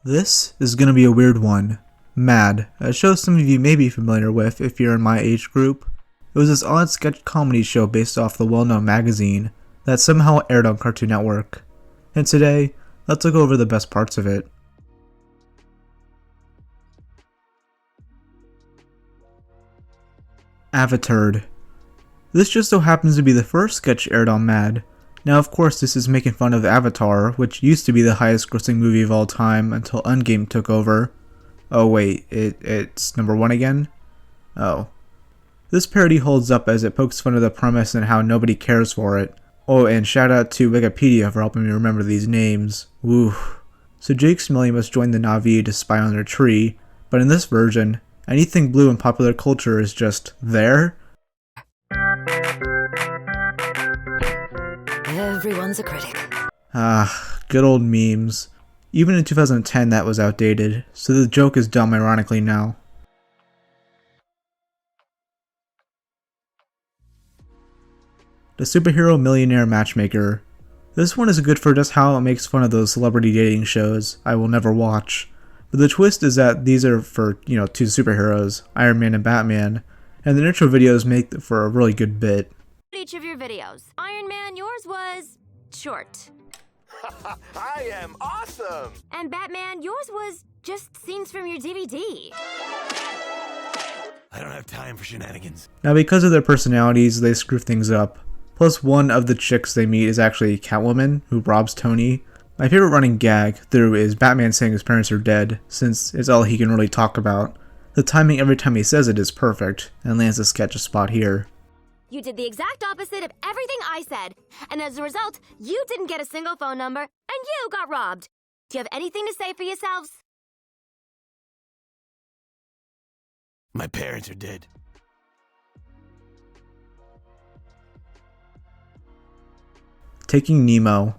This is gonna be a weird one. Mad, a show some of you may be familiar with if you're in my age group. It was this odd sketch comedy show based off the well-known magazine that somehow aired on Cartoon Network. And today, let's look over the best parts of it. Avaturd. This just so happens to be the first sketch aired on Mad. Now of course this is making fun of Avatar, which used to be the highest grossing movie of all time until Endgame took over. Oh wait, it's number 1 again? Oh. This parody holds up as it pokes fun of the premise and how nobody cares for it. Oh, and shout out to Wikipedia for helping me remember these names. Woo. So Jake Smiley must join the Na'vi to spy on their tree, but in this version, anything blue in popular culture is just there. Everyone's a critic. Good old memes. Even in 2010 that was outdated, so the joke is dumb ironically now. The superhero Millionaire Matchmaker. This one is good for just how it makes fun of those celebrity dating shows I will never watch. But the twist is that these are for, two superheroes, Iron Man and Batman, and the intro videos make for a really good bit. Each of your videos. Iron Man, yours was short. I am awesome! And Batman, yours was just scenes from your DVD. I don't have time for shenanigans. Now because of their personalities, they screw things up. Plus one of the chicks they meet is actually Catwoman, who robs Tony. My favorite running gag through is Batman saying his parents are dead, since it's all he can really talk about. The timing every time he says it is perfect, and lands the sketch a spot here. You did the exact opposite of everything I said, and as a result, you didn't get a single phone number, and you got robbed. Do you have anything to say for yourselves? My parents are dead. Taking Nemo.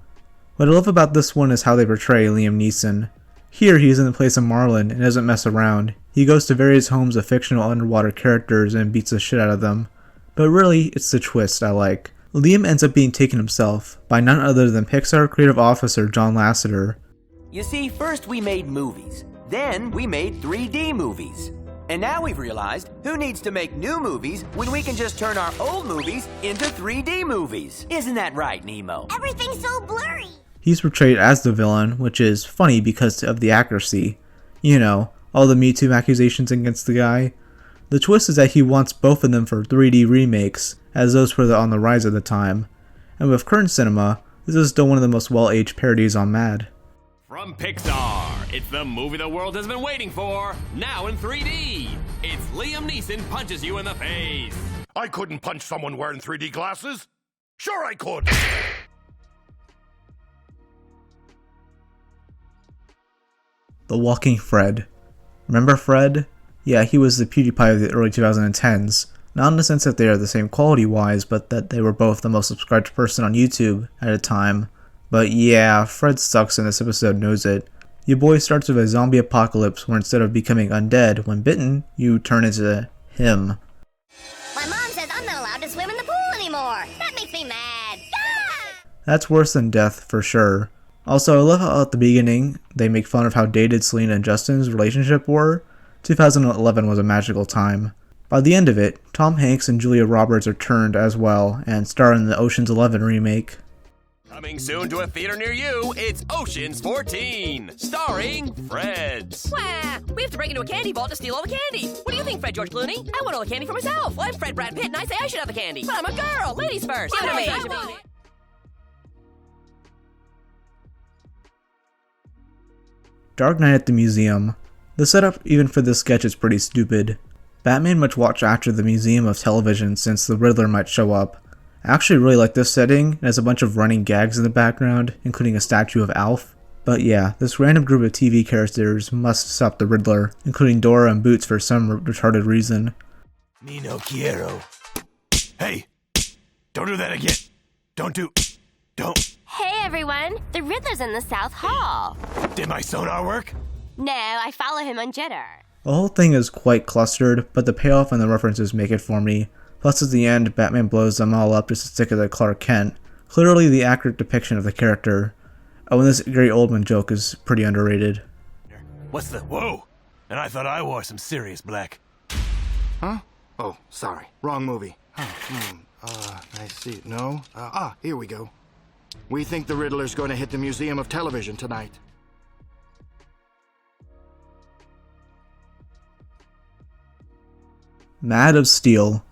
What I love about this one is how they portray Liam Neeson. Here he's in the place of Marlin and doesn't mess around. He goes to various homes of fictional underwater characters and beats the shit out of them. But really, it's the twist I like. Liam ends up being taken himself by none other than Pixar creative officer John Lasseter. You see, first we made movies, then we made 3D movies. And now we've realized, who needs to make new movies when we can just turn our old movies into 3D movies? Isn't that right, Nemo? Everything's so blurry. He's portrayed as the villain, which is funny because of the accuracy. All the Me Too accusations against the guy. The twist is that he wants both of them for 3D remakes, as those were on the rise at the time. And with current cinema, this is still one of the most well-aged parodies on Mad. From Pixar, it's the movie the world has been waiting for, now in 3D. It's Liam Neeson punches you in the face. I couldn't punch someone wearing 3D glasses. Sure I could. The Walking Fred. Remember Fred? Yeah, he was the PewDiePie of the early 2010s. Not in the sense that they are the same quality-wise, but that they were both the most subscribed person on YouTube at a time. But yeah, Fred sucks and this episode knows it. Your boy starts with a zombie apocalypse where instead of becoming undead, when bitten, you turn into him. My mom says I'm not allowed to swim in the pool anymore. That makes me mad. That's worse than death, for sure. Also, I love how at the beginning, they make fun of how dated Selena and Justin's relationship were. 2011 was a magical time. By the end of it, Tom Hanks and Julia Roberts are turned as well, and star in the Ocean's 11 remake. Coming soon to a theater near you, it's Ocean's 14, starring Freds. Wah! We have to break into a candy vault to steal all the candy. What do you think, Fred George Clooney? I want all the candy for myself. Well, I'm Fred Brad Pitt, and I say I should have the candy. But I'm a girl. Ladies first. Give it to me. Dark Night at the Museum. The setup even for this sketch is pretty stupid. Batman must watch after the Museum of Television since the Riddler might show up. I actually really like this setting. It has a bunch of running gags in the background, including a statue of Alf. But yeah, this random group of TV characters must stop the Riddler, including Dora and Boots for some retarded reason. Me no quiero. Hey, don't do that again. Don't. Hey everyone, the Riddler's in the South Hall. Did my sonar work? No, I follow him on Jitter. The whole thing is quite clustered, but the payoff and the references make it for me. Plus at the end, Batman blows them all up just to stick it at Clark Kent. Clearly the accurate depiction of the character. Oh, and this Gary Oldman joke is pretty underrated. What's the... Whoa! And I thought I wore some serious black. Huh? Oh, sorry. Wrong movie. I see. No? Here we go. We think the Riddler's going to hit the Museum of Television tonight. Mad of Steel.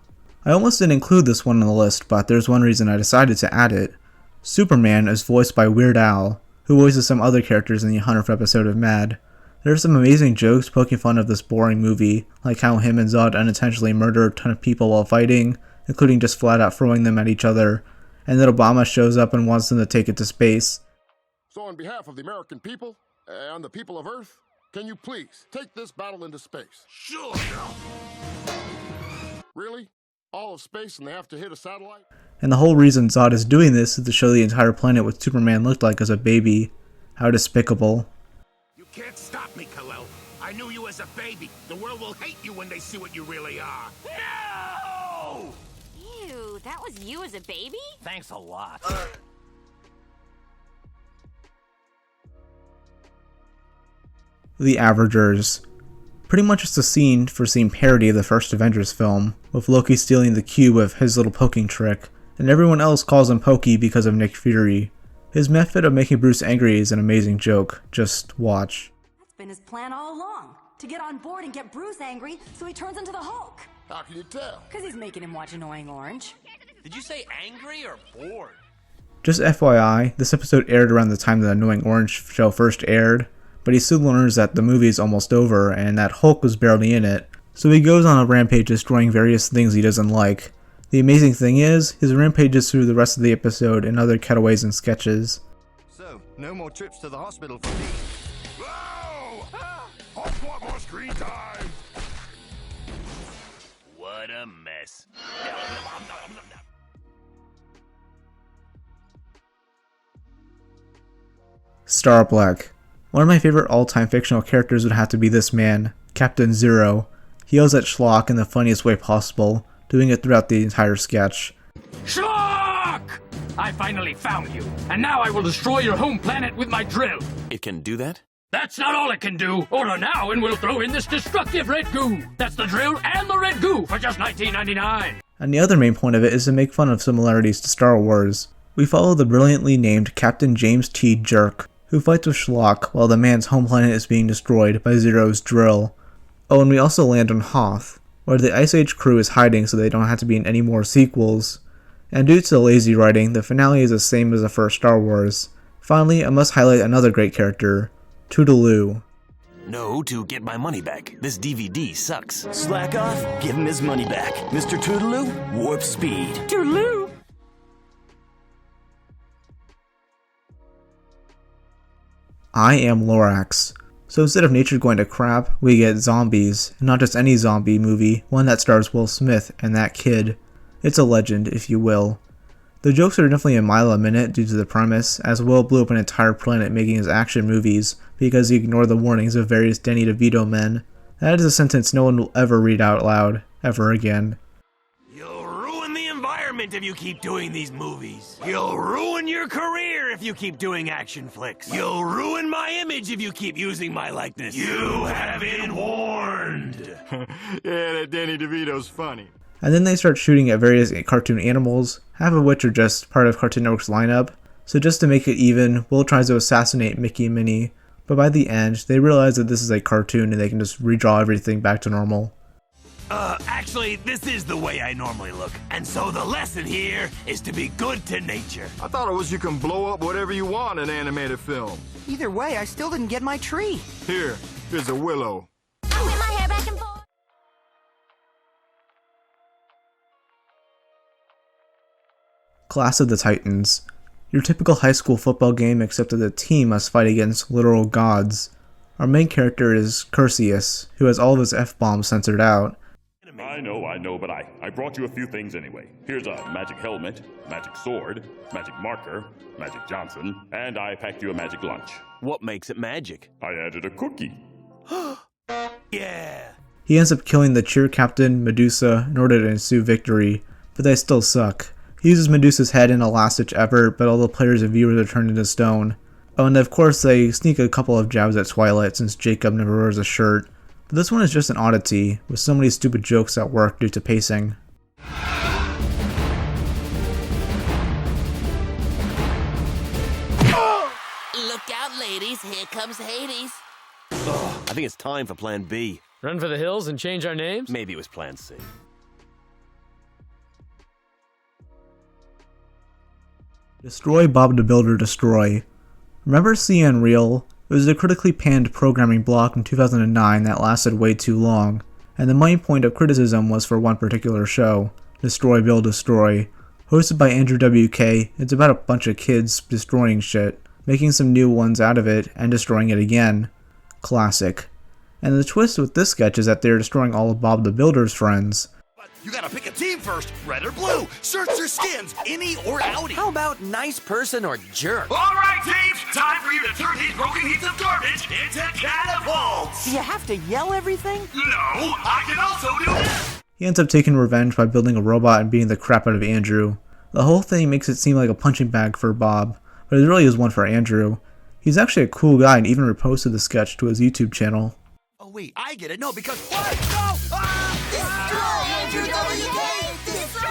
I almost didn't include this one on the list, but there's one reason I decided to add it. Superman is voiced by Weird Al, who voices some other characters in the 100th episode of Mad. There are some amazing jokes poking fun of this boring movie, like how him and Zod unintentionally murder a ton of people while fighting, including just flat out throwing them at each other, and that Obama shows up and wants them to take it to space. So on behalf of the American people and the people of Earth, can you please take this battle into space? Sure. Really? All of space and they have to hit a satellite? And the whole reason Zod is doing this is to show the entire planet what Superman looked like as a baby. How despicable. You can't stop me, Kal-El. I knew you as a baby. The world will hate you when they see what you really are. No! Ew, that was you as a baby? Thanks a lot. The Average-ers. Pretty much just a scene-for-scene parody of the first Avengers film, with Loki stealing the cube with his little poking trick, and everyone else calls him Pokey because of Nick Fury. His method of making Bruce angry is an amazing joke. Just watch. That's been his plan all along, to get on board and get Bruce angry so he turns into the Hulk. How can you tell? Because he's making him watch Annoying Orange. Did you say angry or bored? Just FYI, this episode aired around the time the Annoying Orange show first aired, but he soon learns that the movie is almost over and that Hulk was barely in it, so he goes on a rampage destroying various things he doesn't like. The amazing thing is, his rampages through the rest of the episode and other cutaways and sketches. So, no more trips to the hospital for me. Whoa! Hulk want more screen time! What a mess. Star Black. One of my favorite all-time fictional characters would have to be this man, Captain Zero. He yells at Schlock in the funniest way possible, doing it throughout the entire sketch. Schlock! I finally found you, and now I will destroy your home planet with my drill. It can do that? That's not all it can do. Order now and we'll throw in this destructive red goo. That's the drill and the red goo for just $19.99. And the other main point of it is to make fun of similarities to Star Wars. We follow the brilliantly named Captain James T. Jerk, who fights with Schlock while the man's home planet is being destroyed by Zero's drill. Oh, and we also land on Hoth, where the Ice Age crew is hiding so they don't have to be in any more sequels. And due to the lazy writing, the finale is the same as the first Star Wars. Finally, I must highlight another great character, Toodaloo. No, to get my money back. This DVD sucks. Slack off, give him his money back. Mr. Toodaloo, warp speed. Toodaloo! I Am Lorax. So instead of nature going to crap, we get zombies, and not just any zombie movie, one that stars Will Smith and that kid. It's a legend, if you will. The jokes are definitely a mile a minute due to the premise, as Will blew up an entire planet making his action movies because he ignored the warnings of various Danny DeVito men. That is a sentence no one will ever read out loud, ever again. You'll ruin the environment if you keep doing these movies. You'll ruin your career if you keep doing action flicks. You'll ruin my image if you keep using my likeness. You have been warned. Yeah, that Danny DeVito's funny. And then they start shooting at various cartoon animals, half of which are just part of Cartoon Network's lineup. So just to make it even, Will tries to assassinate Mickey and Minnie, but by the end, they realize that this is a cartoon and they can just redraw everything back to normal. Actually, this is the way I normally look. And so the lesson here is to be good to nature. I thought it was you can blow up whatever you want in animated film. Either way, I still didn't get my tree. Here's a willow. I whip my hair back and forth. Clash of the Titans. Your typical high school football game except that the team must fight against literal gods. Our main character is Curseus, who has all of his F-bombs censored out. I know, but I brought you a few things anyway. Here's a magic helmet, magic sword, magic marker, magic Johnson, and I packed you a magic lunch. What makes it magic? I added a cookie. Yeah. He ends up killing the cheer captain, Medusa, in order to ensue victory, but they still suck. He uses Medusa's head in a last-ditch effort, but all the players and viewers are turned into stone. Oh, and of course they sneak a couple of jabs at Twilight since Jacob never wears a shirt, but this one is just an oddity, with so many stupid jokes that work due to pacing. Look out, ladies. Here comes Hades. Ugh, I think it's time for Plan B. Run for the hills and change our names? Maybe it was Plan C. Destroy Bob the Builder Destroy. Remember See Unreal? It was a critically panned programming block in 2009 that lasted way too long, and the main point of criticism was for one particular show, Destroy Build Destroy. Hosted by Andrew WK, it's about a bunch of kids destroying shit, making some new ones out of it, and destroying it again. Classic. And the twist with this sketch is that they're destroying all of Bob the Builder's friends. You gotta pick a team first, red or blue. Search your skins, innie or outie. How about nice person or jerk? All right, teams, time for you to turn these broken heaps of garbage into catapults. Do you have to yell everything? No, I can also do this. He ends up taking revenge by building a robot and beating the crap out of Andrew. The whole thing makes it seem like a punching bag for Bob, but it really is one for Andrew. He's actually a cool guy and even reposted the sketch to his YouTube channel. Oh wait, I get it. No, because what? No! Ah! Destroy, Andrew WK! Destroy!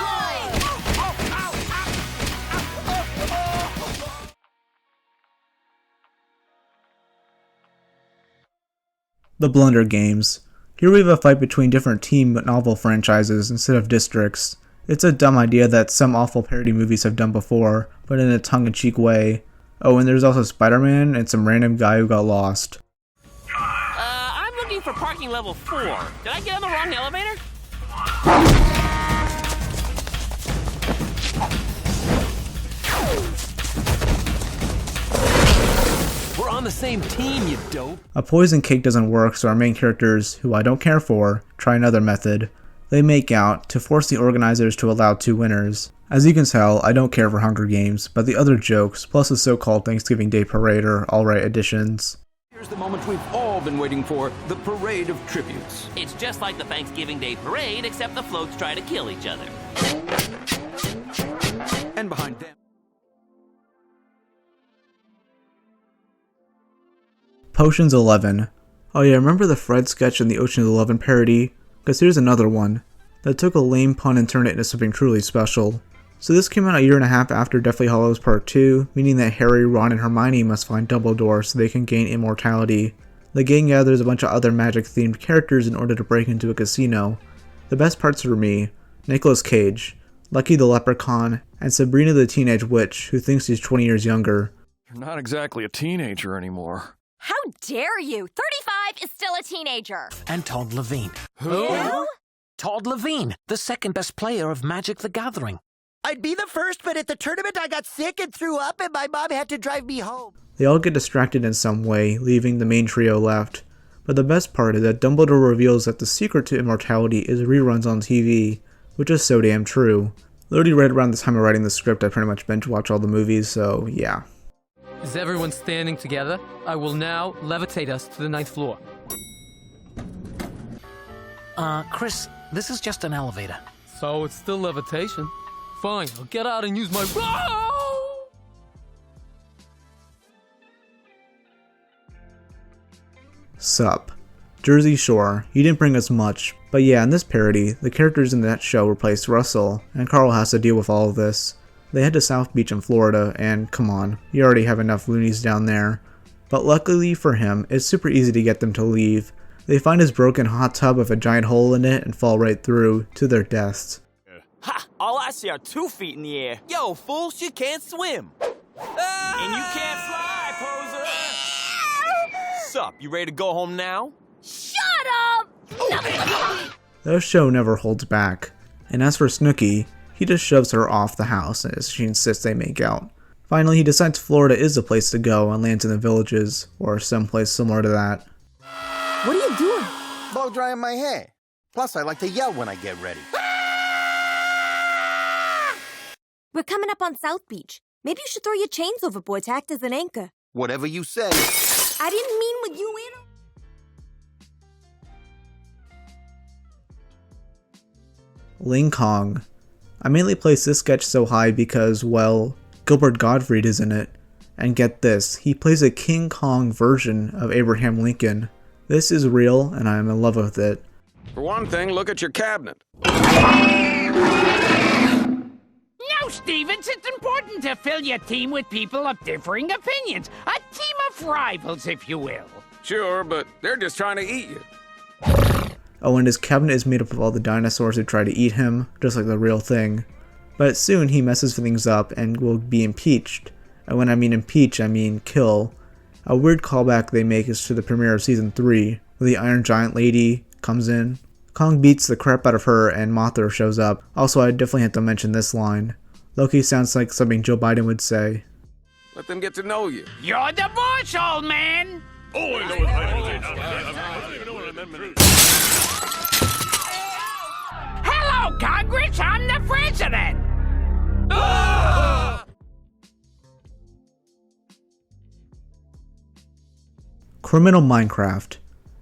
The Blunder games. Here we have a fight between different team novel franchises instead of districts. It's a dumb idea that some awful parody movies have done before, but in a tongue-in-cheek way. Oh, and there's also Spider-Man and some random guy who got lost. I'm looking for parking level 4. Did I get on the wrong elevator? We're on the same team, you dope. A poison cake doesn't work, so our main characters, who I don't care for, try another method. They make out to force the organizers to allow 2 winners. As you can tell, I don't care for Hunger Games, but the other jokes, plus the so-called Thanksgiving Day parade are alright additions. Here's the moment we've all been waiting for, the parade of tributes. It's just like the Thanksgiving Day parade, except the floats try to kill each other. And behind them... Potions 11. Oh yeah, remember the Fred sketch in the Ocean's 11 parody? Because here's another one that took a lame pun and turned it into something truly special. So this came out a year and a half after Deathly Hallows Part 2, meaning that Harry, Ron, and Hermione must find Dumbledore so they can gain immortality. The gang gathers a bunch of other magic-themed characters in order to break into a casino. The best parts for me, Nicolas Cage, Lucky the Leprechaun, and Sabrina the Teenage Witch, who thinks she's 20 years younger. You're not exactly a teenager anymore. How dare you? 35 is still a teenager. And Todd Levine. Who? Todd Levine, the second best player of Magic the Gathering. I'd be the first, but at the tournament I got sick and threw up and my mom had to drive me home. They all get distracted in some way, leaving the main trio left. But the best part is that Dumbledore reveals that the secret to immortality is reruns on TV, which is so damn true. Literally right around the time of writing the script, I pretty much binge watch all the movies, so yeah. Is everyone standing together? I will now levitate us to the 9th floor. Chris, this is just an elevator. So it's still levitation. Fine, I'll get out and use my... Sup. Jersey Shore, you didn't bring us much, but yeah, in this parody, the characters in that show replaced Russell, and Carl has to deal with all of this. They head to South Beach in Florida, and come on, you already have enough loonies down there. But luckily for him, it's super easy to get them to leave. They find his broken hot tub with a giant hole in it and fall right through, to their deaths. Ha! All I see are 2 feet in the air. Yo, fool, she can't swim. Ah! And you can't fly, poser! Sup, you ready to go home now? Shut up! The show never holds back. And as for Snooki, he just shoves her off the house as she insists they make out. Finally, he decides Florida is the place to go and lands in the Villages, or someplace similar to that. What are you doing? Blow drying my hair. Plus, I like to yell when I get ready. We're coming up on South Beach. Maybe you should throw your chains overboard to act as an anchor. Whatever you say. I didn't mean with you in. Linkong. I mainly placed this sketch so high because, well, Gilbert Gottfried is in it. And get this, he plays a King Kong version of Abraham Lincoln. This is real, and I am in love with it. For one thing, look at your cabinet. No, Stevens, it's important to fill your team with people of differing opinions. A team of rivals, if you will. Sure, but they're just trying to eat you. Oh, and his cabinet is made up of all the dinosaurs who try to eat him, just like the real thing. But soon he messes things up and will be impeached. And when I mean impeach, I mean kill. A weird callback they make is to the premiere of Season 3, where the Iron Giant lady comes in. Kong beats the crap out of her and Mothra shows up. Also, I definitely have to mention this line. Loki sounds like something Joe Biden would say. Let them get to know you. You're the boss, old man! Oh, I know what I don't even know what amendment is. Hello, Congress! I'm the president! Criminal Minecraft.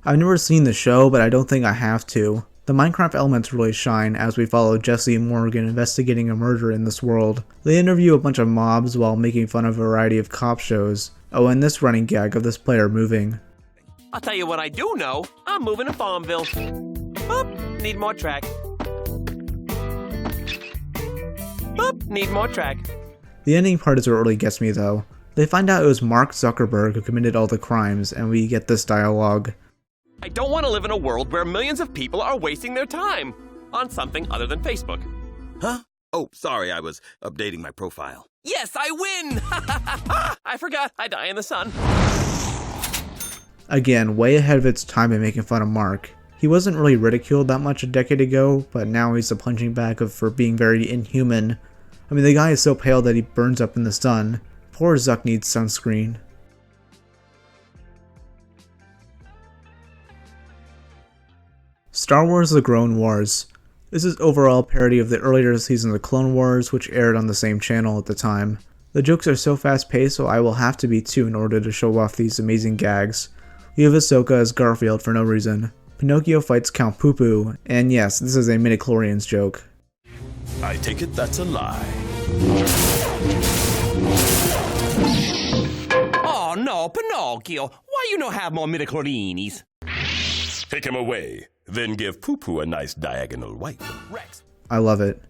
I've never seen the show, but I don't think I have to. The Minecraft elements really shine as we follow Jesse and Morgan investigating a murder in this world. They interview a bunch of mobs while making fun of a variety of cop shows. Oh, and this running gag of this player moving. I'll tell you what I do know. I'm moving to Farmville. Oop, need more track. Oop, need more track. The ending part is what really gets me though. They find out it was Mark Zuckerberg who committed all the crimes, and we get this dialogue. I don't want to live in a world where millions of people are wasting their time on something other than Facebook. Huh? Oh, sorry, I was updating my profile. Yes, I win! I forgot, I die in the sun. Again, way ahead of its time in making fun of Mark. He wasn't really ridiculed that much a decade ago, but now he's a punching bag for being very inhuman. I mean, the guy is so pale that he burns up in the sun. Poor Zuck needs sunscreen. Star Wars The Groan Wars. This is overall a parody of the earlier seasons of Clone Wars, which aired on the same channel at the time. The jokes are so fast paced, so I will have to be two in order to show off these amazing gags. We have Ahsoka as Garfield for no reason. Pinocchio fights Count Poo Poo, and yes, this is a midichlorians joke. I take it that's a lie. Oh no, Pinocchio, why you no have more midichlorians? Take him away, then give Poo Poo a nice diagonal wipe. I love it.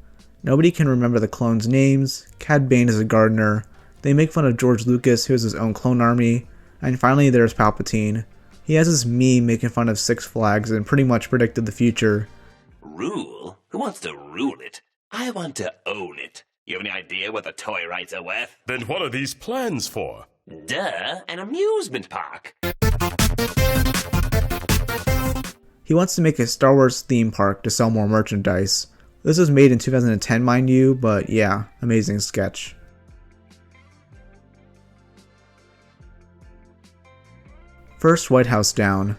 Nobody can remember the clones' names. Cad Bane is a gardener. They make fun of George Lucas, who has his own clone army. And finally there's Palpatine. He has this meme making fun of Six Flags and pretty much predicted the future. Rule? Who wants to rule it? I want to own it. You have any idea what the toy rights are worth? Then what are these plans for? Duh, an amusement park. He wants to make a Star Wars theme park to sell more merchandise. This was made in 2010, mind you, but yeah, amazing sketch. First White House Down.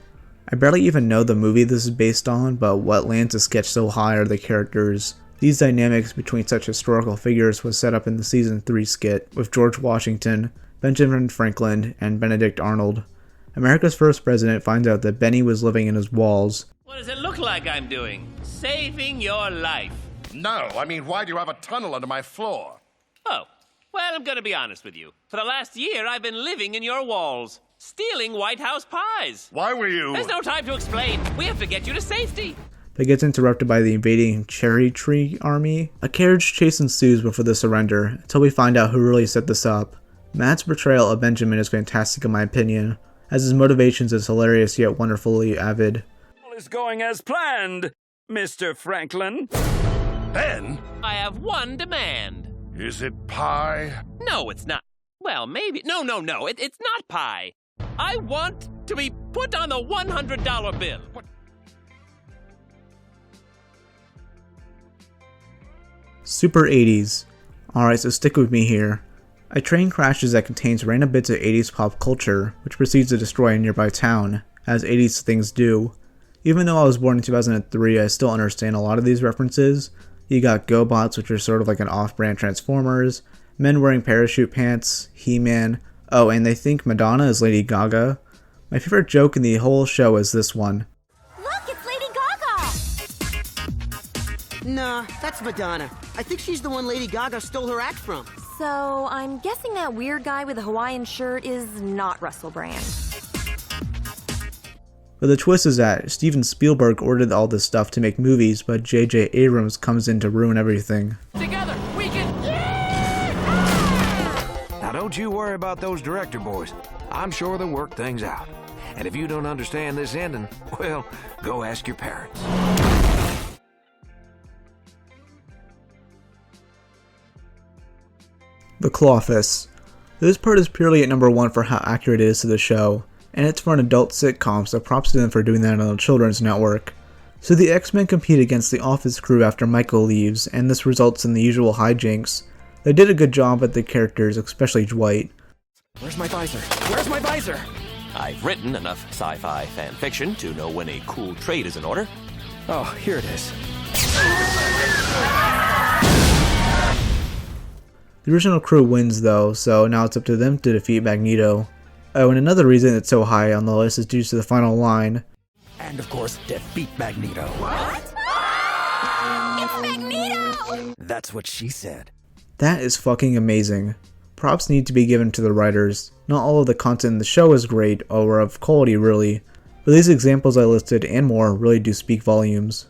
I barely even know the movie this is based on, but what lands a sketch so high are the characters. These dynamics between such historical figures was set up in the Season 3 skit with George Washington, Benjamin Franklin, and Benedict Arnold. America's first president finds out that Benny was living in his walls. What does it look like I'm doing? Saving your life. No, I mean, why do you have a tunnel under my floor? Oh, well, I'm gonna be honest with you. For the last year, I've been living in your walls, stealing White House pies. Why were you... There's no time to explain. We have to get you to safety. But gets interrupted by the invading Cherry Tree Army. A carriage chase ensues before the surrender, until we find out who really set this up. Matt's portrayal of Benjamin is fantastic in my opinion, as his motivations is hilarious yet wonderfully avid. All is going as planned, Mr. Franklin. Ben? I have one demand. Is it pie? No, it's not. Well, maybe. No, it's not pie. I want to be put on the $100 bill. What? Super 80s. Alright, so stick with me here. A train crashes that contains random bits of 80s pop culture, which proceeds to destroy a nearby town, as 80s things do. Even though I was born in 2003, I still understand a lot of these references. You got GoBots, which are sort of like an off-brand Transformers, men wearing parachute pants, He-Man, oh, and they think Madonna is Lady Gaga. My favorite joke in the whole show is this one. Look, it's Lady Gaga! Nah, that's Madonna. I think she's the one Lady Gaga stole her act from. So, I'm guessing that weird guy with the Hawaiian shirt is not Russell Brand. But the twist is that Steven Spielberg ordered all this stuff to make movies, but J.J. Abrams comes in to ruin everything. Together, we can... Now don't you worry about those director boys. I'm sure they'll work things out. And if you don't understand this ending, well, go ask your parents. The Clawfice. This part is purely at number 1 for how accurate it is to the show, and it's for an adult sitcom, so props to them for doing that on a children's network. So the X-Men compete against the Office crew after Michael leaves, and this results in the usual hijinks. They did a good job at the characters, especially Dwight. Where's my visor? Where's my visor? I've written enough sci-fi fan fiction to know when a cool trade is in order. Oh, here it is. The original crew wins though, so now it's up to them to defeat Magneto. Oh, and another reason it's so high on the list is due to the final line. And of course, defeat Magneto. What? It's Magneto! That's what she said. That is fucking amazing. Props need to be given to the writers. Not all of the content in the show is great, or of quality really, but these examples I listed and more really do speak volumes.